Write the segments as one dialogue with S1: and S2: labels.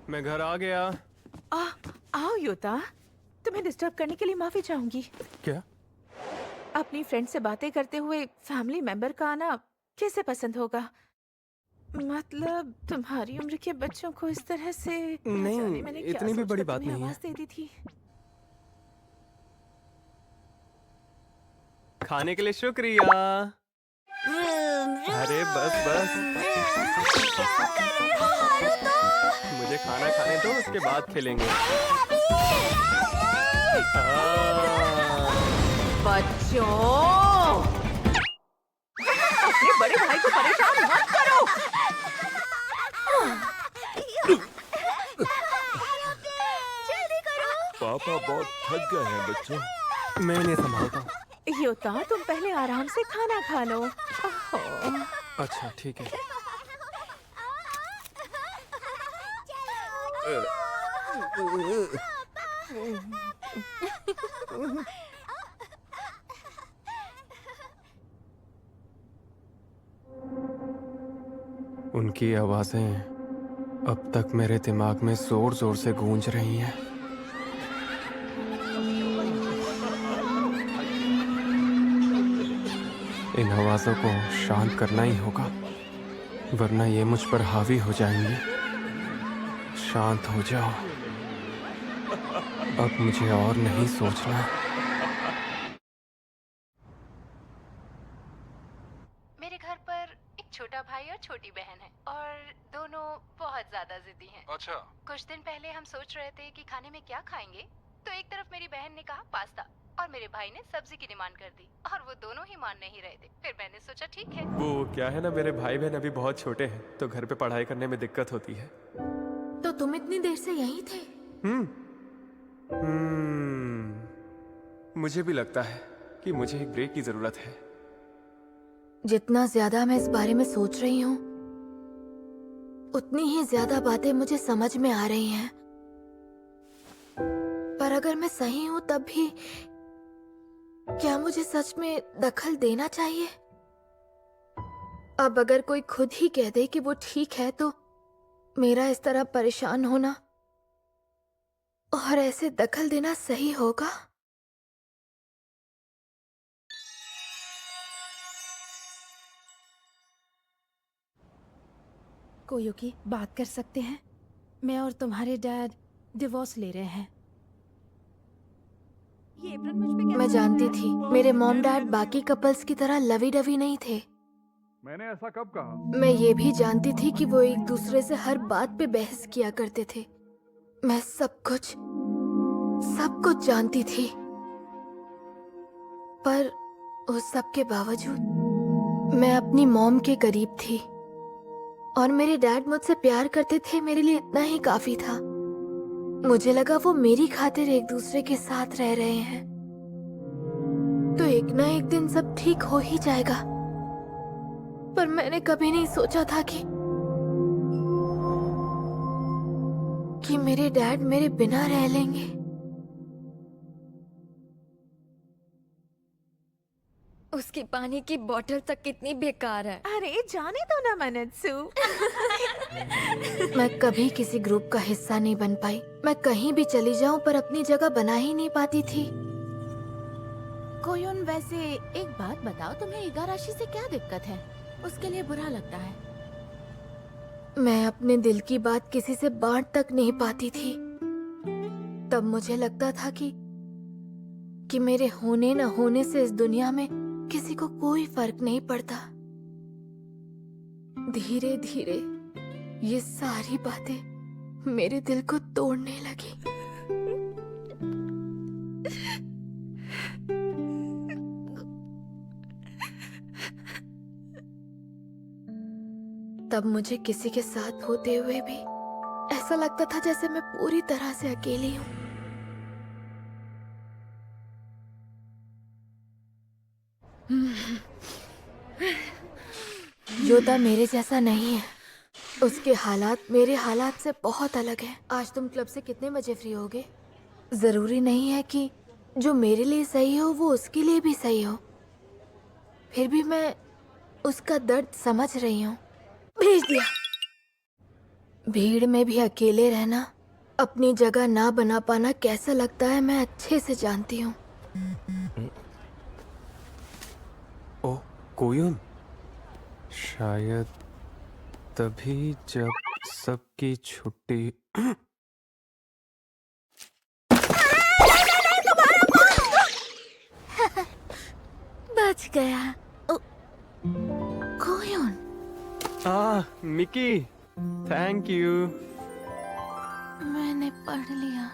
S1: मैं घर आ गया।
S2: आओ योता, तुम्हें डिस्टर्ब करने के लिए माफी चाहूंगी।
S1: क्या?
S2: अपनी फ्रेंड से बातें करते हुए फैमिली मेंबर का आना कैसे पसंद होगा? मतलब तुम्हारी उम्र के बच्चों को इस तरह से न जाने
S1: नहीं,
S2: मैंने क्या
S1: इतनी भी
S2: सोचकर
S1: बड़ी बात
S2: तुम्हें
S1: नहीं है।
S2: आवाज दे दी थी।
S1: खाने के लिए शुक्रिया। अरे बस बस,
S3: क्या कर रहे हो हारुतो?
S1: मुझे खाना खाने दो, उसके बाद खेलेंगे।
S3: अभी
S1: हाँ।
S2: बच्चों, अपने बड़े भाई को परेशान मत करो।
S3: जल्दी करो।
S4: पापा बहुत थक गए हैं बच्चों।
S1: मैं नहीं संभालता हूँ।
S2: योता, तुम पहले आराम से खाना खा लो। ओहो।
S1: अच्छा ठीक है। उनकी आवाजें अब तक मेरे दिमाग में जोर जोर से गूंज रही हैं। इन आवाजों को शांत करना ही होगा, वरना ये मुझ पर हावी हो जाएंगी। शांत हो जाओ, अब मुझे और नहीं सोचना।
S5: मेरे घर पर एक छोटा भाई और छोटी बहन है और दोनों बहुत ज्यादा जिद्दी हैं।
S4: अच्छा।
S5: कुछ दिन पहले हम सोच रहे थे कि खाने में क्या खाएंगे, तो एक तरफ मेरी बहन ने कहा पास्ता और मेरे भाई ने सब्जी की डिमांड कर दी और वो दोनों ही मान नहीं रहे थे। फिर मैंने सोचा ठीक है।
S1: वो क्या है ना, मेरे भाई बहन अभी बहुत छोटे हैं, तो घर पे पढ़ाई करने में दिक्कत होती है।
S3: तो तुम इतनी देर से यहीं थे?
S1: मुझे भी लगता है कि मुझे एक ब्रेक की जरूरत है।
S3: जितना ज्यादा मैं इस बारे में सोच रही हूँ, उतनी ही ज्यादा बातें मुझे समझ में आ रही हैं। पर अगर मैं सही हूँ तब भी क्या मुझे सच में दखल देना चाहिए? अब अगर कोई खुद ही कह दे कि वो ठीक है, तो मेरा इस तरह परेशान होना और ऐसे दखल देना सही होगा?
S2: कोयुकी, बात कर सकते हैं? मैं और तुम्हारे डैड डिवोर्स ले रहे हैं। ये एप्रन मुझ पे
S3: मैं
S2: कैसे
S3: जानती
S2: लग रहा
S3: थी
S2: है?
S3: मेरे मॉम डैड बाकी कपल्स की तरह लवी डवी नहीं थे।
S4: मैंने ऐसा कब कहा?
S3: मैं ये भी जानती थी कि वो एक दूसरे से हर बात पे बहस किया करते थे। मैं सब कुछ जानती थी। पर उस सब के बावजूद मैं अपनी मॉम के करीब थी और मेरे डैड मुझसे प्यार करते थे। मेरे लिए इतना ही काफी था। मुझे लगा वो मेरी खातिर एक दूसरे के साथ रह रहे हैं, तो एक ना एक दिन सब ठीक हो ही जाएगा। पर मैंने कभी नहीं सोचा था कि मेरे डैड मेरे बिना रह लेंगे।
S6: उसकी पानी की बोतल तक कितनी बेकार है।
S2: अरे जाने दो ना मनत्सु।
S3: मैं कभी किसी ग्रुप का हिस्सा नहीं बन पाई। मैं कहीं भी चली जाऊं पर अपनी जगह बना ही नहीं पाती थी।
S2: कोयुन, वैसे एक बात बताओ, तुम्हें इगाराशी से क्या दिक्कत है? उसके लिए बुरा लगता है?
S3: मैं अपने दिल की बात किसी से बांट तक नहीं पाती थी। तब मुझे लगता था कि मेरे होने न होने से इस दुनिया में किसी को कोई फर्क नहीं पड़ता। धीरे धीरे ये सारी बातें मेरे दिल को तोड़ने लगी। तब मुझे किसी के साथ होते हुए भी ऐसा लगता था जैसे मैं पूरी तरह से अकेली हूँ। योता मेरे जैसा नहीं है। उसके हालात मेरे हालात से बहुत अलग हैं। आज तुम क्लब से कितने बजे फ्री होगे? जरूरी नहीं है कि जो मेरे लिए सही हो वो उसके लिए भी सही हो। फिर भी मैं उसका दर्द समझ रही हूँ। भेज दिया। भीड़ में भी अकेले रहना, अपनी जगह ना बना पाना कैसा लगता है मैं अच्छे से जानती हूँ।
S1: ओ कोयुन, शायद तभी जब सबकी छुट्टी।
S3: बच गया। कोयुन,
S1: मिकी, थैंक यू।
S3: मैंने पढ़ लिया।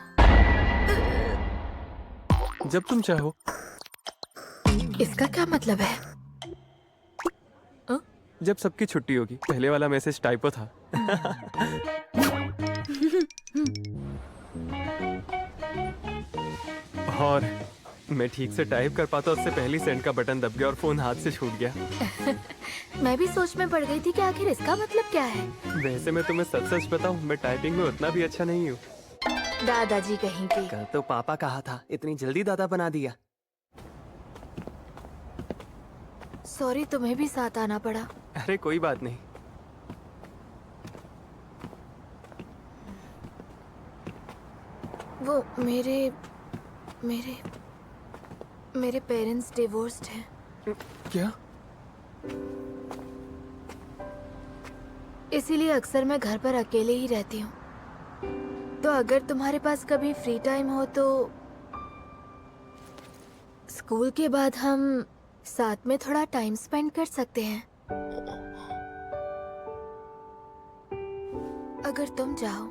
S1: जब तुम चाहो।
S3: इसका क्या मतलब है?
S1: जब सबकी छुट्टी होगी। पहले वाला मैसेज टाइपो था। और मैं ठीक से टाइप कर पाता उससे पहले सेंड का बटन दब गया और फोन हाथ से छूट गया।
S3: मैं भी सोच में पड़ गई थी कि आखिर इसका मतलब क्या है।
S1: वैसे मैं तुम्हें सच सच बताऊं, मैं टाइपिंग में उतना भी अच्छा नहीं हूँ।
S3: दादाजी कहीं की।
S1: कल तो पापा कहा था, इतनी जल्दी दादा बना दिया।
S3: सॉरी, तुम्हें भी साथ आना पड़ा।
S1: अरे कोई बात नहीं।
S3: वो मेरे मेरे मेरे पेरेंट्स डिवोर्स्ड हैं।
S1: क्या?
S3: इसीलिए अक्सर मैं घर पर अकेले ही रहती हूँ। तो अगर तुम्हारे पास कभी फ्री टाइम हो तो स्कूल के बाद हम साथ में थोड़ा टाइम स्पेंड कर सकते हैं, अगर तुम चाहो।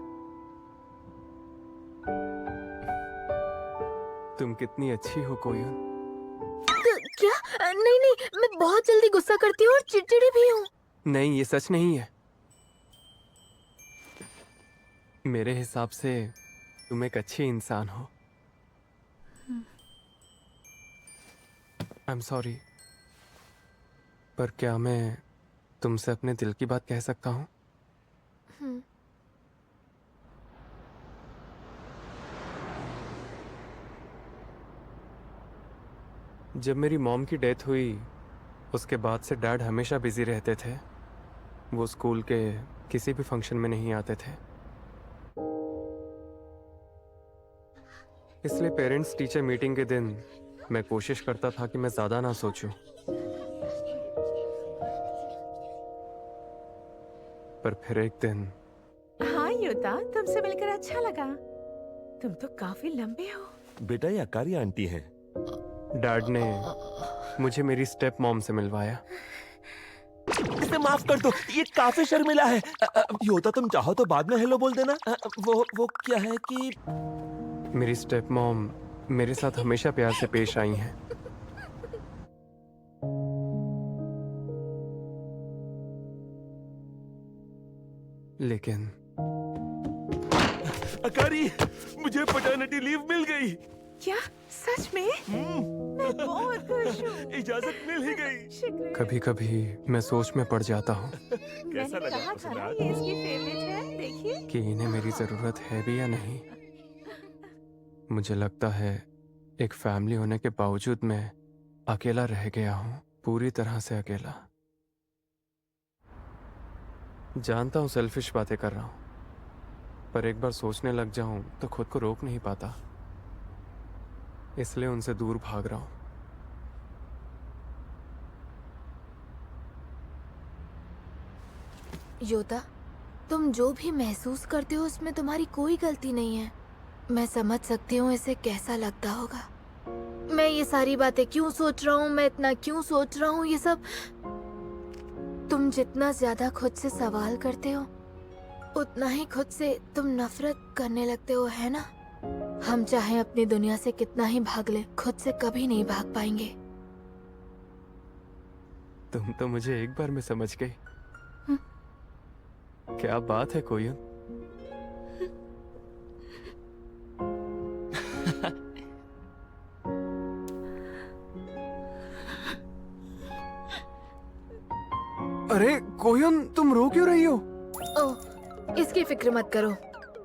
S1: तुम कितनी अच्छी हो कोयुन।
S3: क्या? नहीं नहीं, मैं बहुत जल्दी गुस्सा करती हूँ और चिड़चिड़ी भी हूँ।
S1: नहीं, ये सच नहीं है। मेरे हिसाब से तुम एक अच्छी इंसान हो। आई एम सॉरी, पर क्या मैं तुमसे अपने दिल की बात कह सकता हूँ? जब मेरी मॉम की डेथ हुई उसके बाद से डैड हमेशा बिजी रहते थे। वो स्कूल के किसी भी फंक्शन में नहीं आते थे। इसलिए पेरेंट्स टीचर मीटिंग के दिन मैं कोशिश करता था कि मैं ज्यादा ना सोचूं। पर फिर एक दिन।
S2: हाँ युता, तुमसे मिलकर अच्छा लगा। तुम तो काफी लंबे हो।
S4: बेटा ये अकारी आंटी हैं।
S1: डैड ने मुझे मेरी स्टेप मॉम से मिलवाया।
S4: इसे माफ कर दो, ये काफी शर्मिला है। योता तुम चाहो तो बाद में हेलो बोल देना। वो क्या है कि
S1: मेरी स्टेप मॉम मेरे साथ हमेशा प्यार से पेश आई हैं। लेकिन
S4: अकारी, मुझे पैटर्निटी लीव मिल गई।
S2: क्या? सच में? मैं बहुत खुश हूँ।
S4: इजाजत मिल ही गई।
S2: शुक्र।
S1: कभी कभी मैं सोच में पड़ जाता हूँ
S2: मैंने
S4: लगा
S2: कहा
S4: आपको
S2: था ना
S4: सुना?
S2: ये इसकी फेवरेट है, देखिए।
S1: कि इन्हें मेरी जरूरत है भी या नहीं। मुझे लगता है एक फैमिली होने के बावजूद मैं अकेला रह गया हूँ, पूरी तरह से अकेला। जानता हूँ सेल्फिश बातें कर रहा हूँ, पर एक बार सोचने लग जाऊं तो खुद को रोक नहीं पाता। इसलिए उनसे दूर भाग रहा हूं।
S3: योता, तुम जो भी महसूस करते हो उसमें तुम्हारी कोई गलती नहीं है। मैं समझ सकती हूँ इसे कैसा लगता होगा। मैं ये सारी बातें क्यों सोच रहा हूँ, मैं इतना क्यों सोच रहा हूँ, ये सब तुम जितना ज्यादा खुद से सवाल करते हो उतना ही खुद से तुम नफरत करने लगते हो, है ना? हम चाहे अपनी दुनिया से कितना ही भाग ले, खुद से कभी नहीं भाग पाएंगे।
S1: तुम तो मुझे एक बार में समझ गई। क्या बात है कोयुन। अरे कोयुन, तुम रो क्यों रही हो?
S3: ओह, इसकी फिक्र मत करो।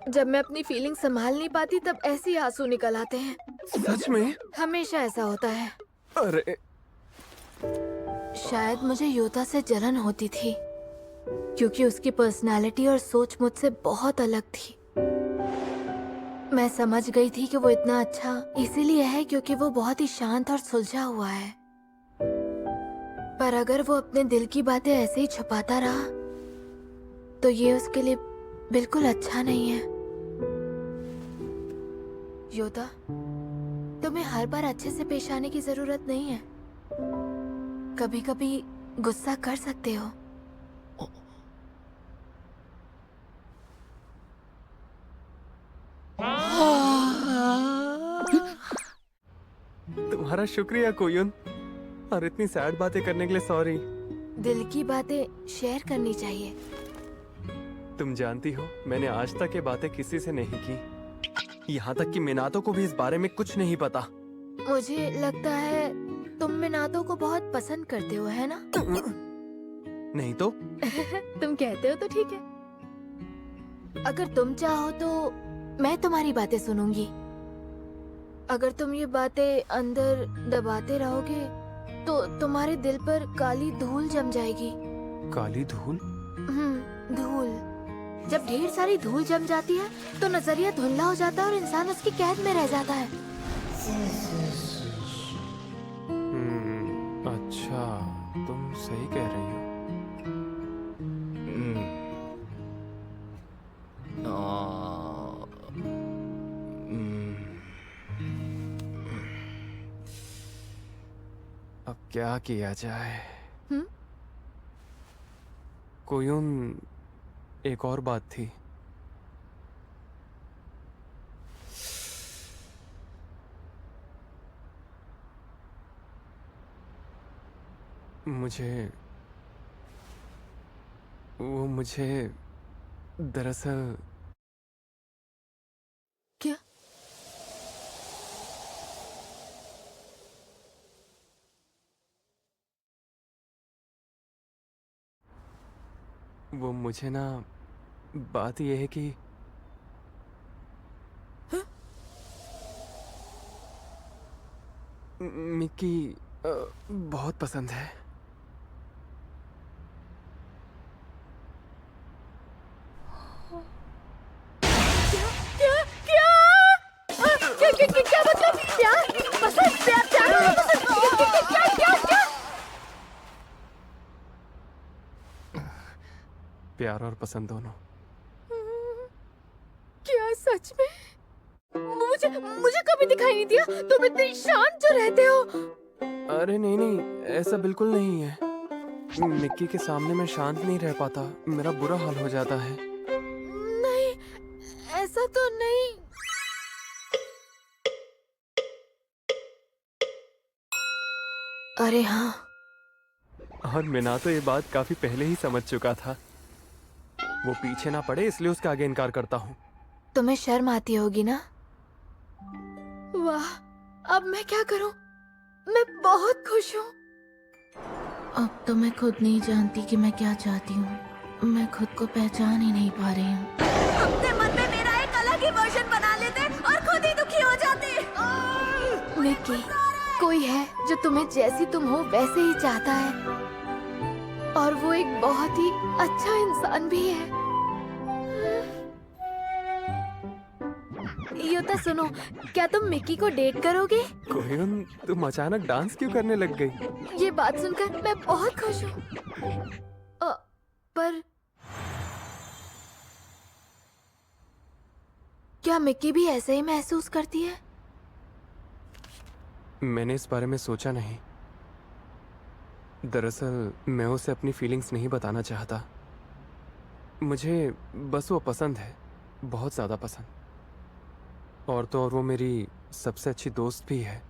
S3: जब मैं अपनी फीलिंग संभाल नहीं पाती तब ऐसे ही आंसू निकल आते हैं।
S1: सच में?
S3: हमेशा ऐसा होता है।
S1: अरे
S3: शायद मुझे योता से जलन होती थी, क्योंकि उसकी पर्सनालिटी और सोच मुझसे बहुत अलग थी। मैं समझ गई थी कि वो इतना अच्छा इसीलिए है क्योंकि वो बहुत ही शांत और सुलझा हुआ है। पर अगर वो अपने दिल की बातें ऐसे ही छुपाता रहा तो ये उसके लिए बिल्कुल अच्छा नहीं है। योदा, तुम्हें हर बार अच्छे से पेश आने की जरूरत नहीं है। कभी कभी गुस्सा कर सकते हो।
S1: तुम्हारा शुक्रिया कोयुन, और इतनी सैड बातें करने के लिए सॉरी।
S3: दिल की बातें शेयर करनी चाहिए।
S1: तुम जानती हो मैंने आज तक ये बातें किसी से नहीं की। यहाँ तक कि मिनातो को भी इस बारे में कुछ नहीं पता।
S3: मुझे लगता है तुम मिनातो को बहुत पसंद करते हो, है ना?
S1: नहीं तो
S3: तुम कहते हो तो ठीक है। अगर तुम चाहो तो मैं तुम्हारी बातें सुनूंगी। अगर तुम ये बातें अंदर दबाते रहोगे तो तुम्हारे दिल पर काली धूल जम जाएगी।
S1: काली धूल?
S3: धूल। जब ढेर सारी धूल जम जाती है तो नजरिया धुंधला हो जाता है और इंसान उसकी कैद में रह जाता है।
S1: अच्छा, तुम सही कह रही हो। अब क्या किया जाए? कोयुन, एक और बात थी। मुझे दरअसल
S3: क्या?
S1: वो मुझे ना, बात यह है कि मिक्की बहुत पसंद है।
S3: क्या मतलब? प्यार पसंद? प्यार क्या?
S1: प्यार और पसंद दोनों।
S3: क्या सच में? मुझे कभी दिखाई नहीं दिया। तुम इतने शांत जो रहते हो।
S1: अरे नहीं नहीं, ऐसा बिल्कुल नहीं है। मिक्की के सामने मैं शांत नहीं रह पाता, मेरा बुरा हाल हो जाता है।
S3: नहीं, ऐसा तो नहीं। अरे हाँ।
S1: और मिना तो ये बात काफी पहले ही समझ चुका था। वो पीछे ना पड़े इसलिए उसका आगे इनकार करता हूँ।
S3: तुम्हें शर्म आती होगी ना? वाह, अब मैं क्या करूं? मैं बहुत खुश हूँ। अब तो मैं खुद नहीं जानती कि मैं क्या चाहती हूँ। मैं खुद को पहचान ही नहीं पा रही हूँ। अपने मन में मेरा एक अलग ही वर्जन बना लेते और खुद ही दुखी हो जाते। मिक्की, कोई है जो तुम्हें जैसी तुम हो वैसे ही चाहता है, और वो एक बहुत ही अच्छा इंसान भी है। योता सुनो, क्या तुम मिक्की को डेट करोगे?
S1: कोयुन, तुम अचानक डांस क्यों करने लग गई?
S3: ये बात सुनकर मैं बहुत खुश हूँ। पर क्या मिक्की भी ऐसे ही महसूस करती है?
S1: मैंने इस बारे में सोचा नहीं। दरअसल मैं उसे अपनी फीलिंग्स नहीं बताना चाहता। मुझे बस वो पसंद है, बहुत ज़्यादा पसंद। और तो और वो मेरी सबसे अच्छी दोस्त भी है।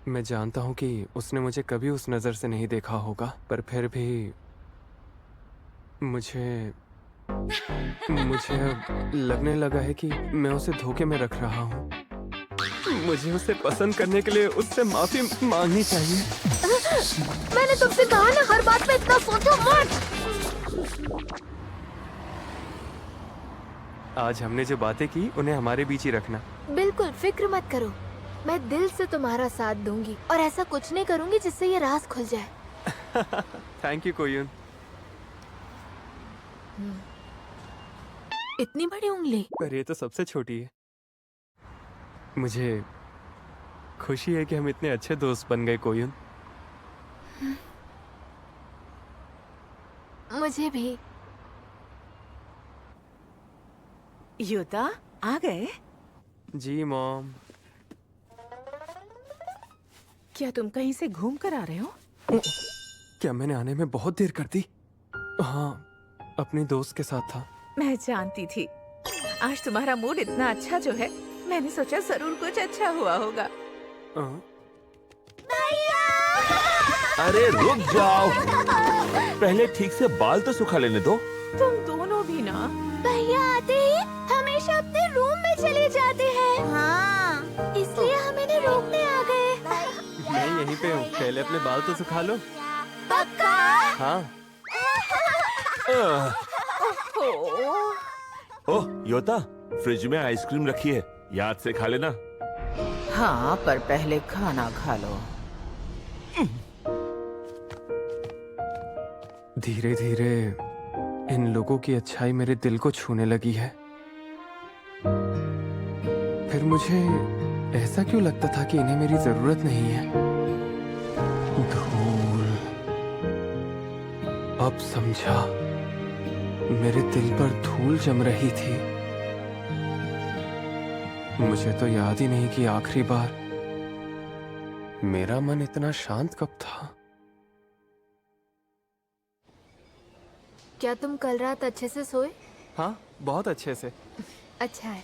S1: मैं जानता हूँ कि उसने मुझे कभी उस नज़र से नहीं देखा होगा, पर फिर भी मुझे अब लगने लगा है कि मैं उसे धोखे में रख रहा हूँ। मुझे उसे पसंद करने के लिए उससे माफी मांगनी चाहिए।
S3: मैंने तुमसे कहा ना, हर बात में इतना सोचो मत।
S1: आज हमने जो बातें की उन्हें हमारे बीच ही रखना।
S3: बिल्कुल फिक्र मत करो, मैं दिल से तुम्हारा साथ दूंगी और ऐसा कुछ नहीं करूंगी जिससे ये राज खुल जाए।
S1: थैंक यू कोयुन।
S3: इतनी बड़ी उंगली?
S1: पर ये तो सबसे छोटी है। मुझे खुशी है कि हम इतने अच्छे दोस्त बन गए कोयुन।
S3: मुझे भी।
S2: युता आ गए?
S1: जी मॉम।
S2: क्या तुम कहीं से घूम कर आ रहे हो?
S1: क्या मैंने आने में बहुत देर कर दी? हाँ, अपनी दोस्त के साथ था।
S2: मैं जानती थी आज तुम्हारा मूड इतना अच्छा जो है, मैंने सोचा जरूर कुछ अच्छा हुआ होगा।
S4: अरे रुक जाओ, पहले ठीक से बाल तो सुखा लेने दो।
S2: तुम दोनों भी ना।
S3: भैया आते ही हमेशा अपने रूम में चले जाते हैं। हाँ, इसलिए हम इन्हें रोकने आ गए।
S1: मैं यहीं पे हूँ, पहले अपने बाल तो सुखा लो।
S3: पक्का?
S1: हाँ।
S4: ओह योता, फ्रिज में आइसक्रीम रखी है, याद से खा लेना।
S2: हाँ, पर पहले खाना खा लो।
S1: धीरे धीरे इन लोगों की अच्छाई मेरे दिल को छूने लगी है। फिर मुझे ऐसा क्यों लगता था कि इन्हें मेरी जरूरत नहीं है? धूल। अब समझा, मेरे दिल पर धूल जम रही थी। मुझे तो याद ही नहीं कि आखिरी बार मेरा मन इतना शांत कब था।
S3: क्या तुम कल रात अच्छे से सोए?
S1: हाँ, बहुत अच्छे से।
S3: अच्छा है।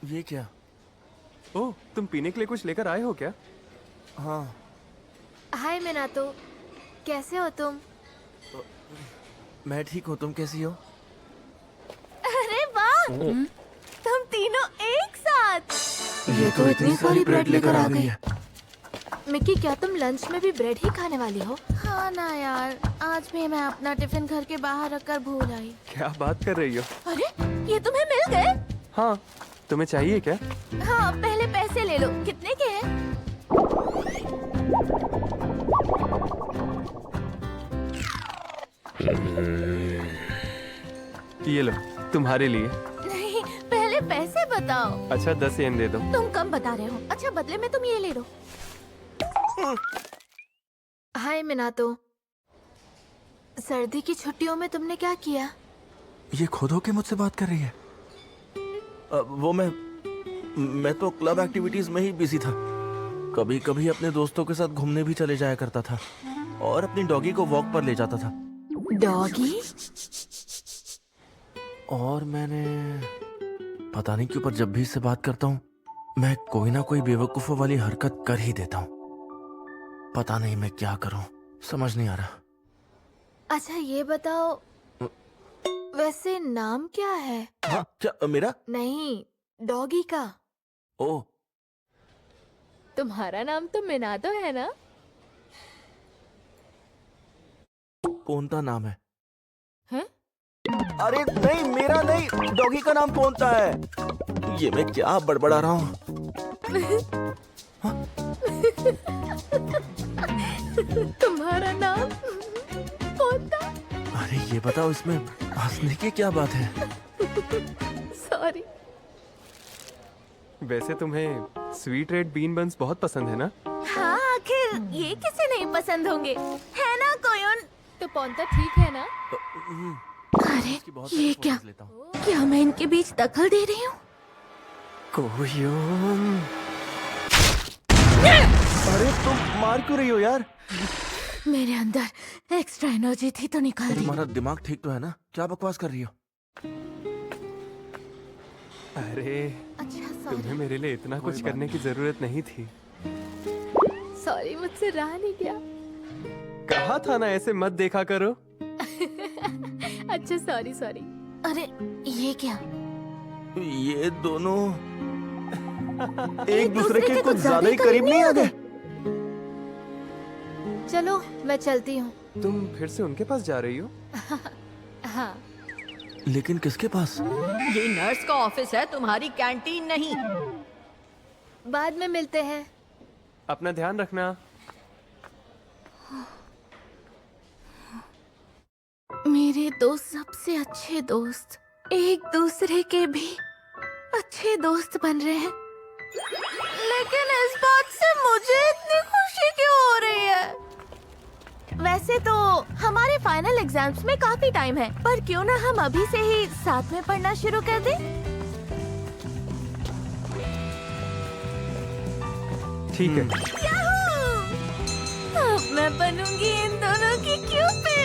S4: ये क्या?
S1: ओह, तुम पीने के लिए कुछ लेकर आए हो क्या?
S4: हाँ।
S3: हाय मिनातो, कैसे हो तुम?
S4: मैं ठीक हूँ, तुम कैसी हो?
S3: अरे वाह, तुम तीनों एक साथ।
S4: ये तो इतनी सारी ब्रेड लेकर आ गई है।
S3: मिक्की, क्या तुम लंच में भी ब्रेड ही खाने वाली हो? हाँ ना यार, आज भी मैं अपना टिफिन घर के बाहर रखकर भूल आई।
S1: क्या बात कर रही हो?
S3: अरे, ये तुम्हें मिल गए?
S1: हाँ, तुम्हें चाहिए क्या?
S3: हाँ, पहले पैसे ले लो। कितने के हैं?
S1: ये लो, तुम्हारे लिए।
S3: नहीं, पहले पैसे बताओ।
S1: अच्छा, 10 येन दे दो।
S3: तुम कम बता रहे हो। अच्छा, बदले में तुम ये ले लो। हाय मिनातो, सर्दी की छुट्टियों में तुमने क्या किया?
S4: ये खुद होके मुझसे बात कर रही है। वो मैं तो क्लब एक्टिविटीज में ही बिजी था। कभी कभी अपने दोस्तों के साथ घूमने भी चले जाया करता था और अपनी डॉगी को वॉक पर ले जाता था।
S3: डॉगी?
S4: और मैंने पता नहीं क्यों, पर जब भी इससे बात करता हूँ मैं कोई ना कोई बेवकूफों वाली हरकत कर ही देता हूँ। पता नहीं मैं क्या करूँ, समझ नहीं आ रहा।
S3: अच्छा ये बताओ, वैसे नाम क्या है?
S4: हाँ, क्या मेरा?
S3: नहीं, डॉगी का।
S4: ओह,
S3: तुम्हारा नाम तो मिनातो है ना?
S4: पोंता नाम है।
S3: हैं?
S4: अरे नहीं, मेरा नहीं, डॉगी का नाम पोंता है। ये मैं क्या बड़बड़ा रहा हूँ?
S3: तुम्हारा नाम पोता?
S4: अरे ये बताओ, इसमें हंसने की क्या बात है?
S3: सॉरी।
S1: वैसे तुम्हें स्वीट रेड बीन बन्स बहुत पसंद है ना?
S3: हाँ, आखिर ये किसे नहीं पसंद होंगे, है ना कोयुन? तो पोंता ठीक है ना? अरे ये क्या? क्या मैं इनके बीच दखल दे रही हूँ?
S1: कोयुन।
S4: अरे तुम मार क्यों रही हो यार?
S3: मेरे अंदर एक्स्ट्रा एनर्जी थी तो निकाल दी।
S4: तुम्हारा दिमाग ठीक तो है ना? क्या बकवास कर रही हो?
S1: अरे,
S3: अच्छा
S1: तुम्हें
S3: सॉरी।
S1: मेरे लिए इतना कुछ करने की जरूरत नहीं थी।
S3: सॉरी, मुझसे रहा नहीं गया।
S1: कहा था ना ऐसे मत देखा करो।
S3: अच्छा सॉरी सॉरी। अरे ये क्या?
S4: ये दोनों एक दूसरे के कुछ ज्यादा ही करीब नहीं आ गए?
S3: चलो मैं चलती हूँ।
S1: तुम फिर से उनके पास जा रही हो?
S3: हाँ।
S4: लेकिन किसके पास?
S2: ये नर्स का ऑफिस है, तुम्हारी कैंटीन नहीं।
S3: बाद में मिलते हैं।
S1: अपना ध्यान रखना।
S3: मेरे दो सबसे अच्छे दोस्त एक दूसरे के भी अच्छे दोस्त बन रहे हैं, लेकिन इस बात से मुझे इतनी खुशी क्यों हो रही है? वैसे तो हमारे फाइनल एग्जाम्स में काफी टाइम है, पर क्यों ना हम अभी से ही साथ में पढ़ना शुरू कर दें?
S1: ठीक है।
S3: याहू! अब मैं बनूंगी इन दोनों की क्यूपिड।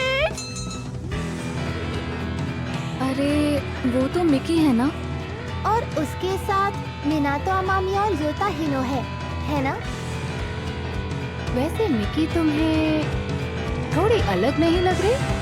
S7: अरे वो तो मिकी है ना?
S8: और उसके साथ मिनातो अमामी और योता हिनो है ना?
S7: वैसे मिकी तुम्हें थोड़ी अलग नहीं लग रही?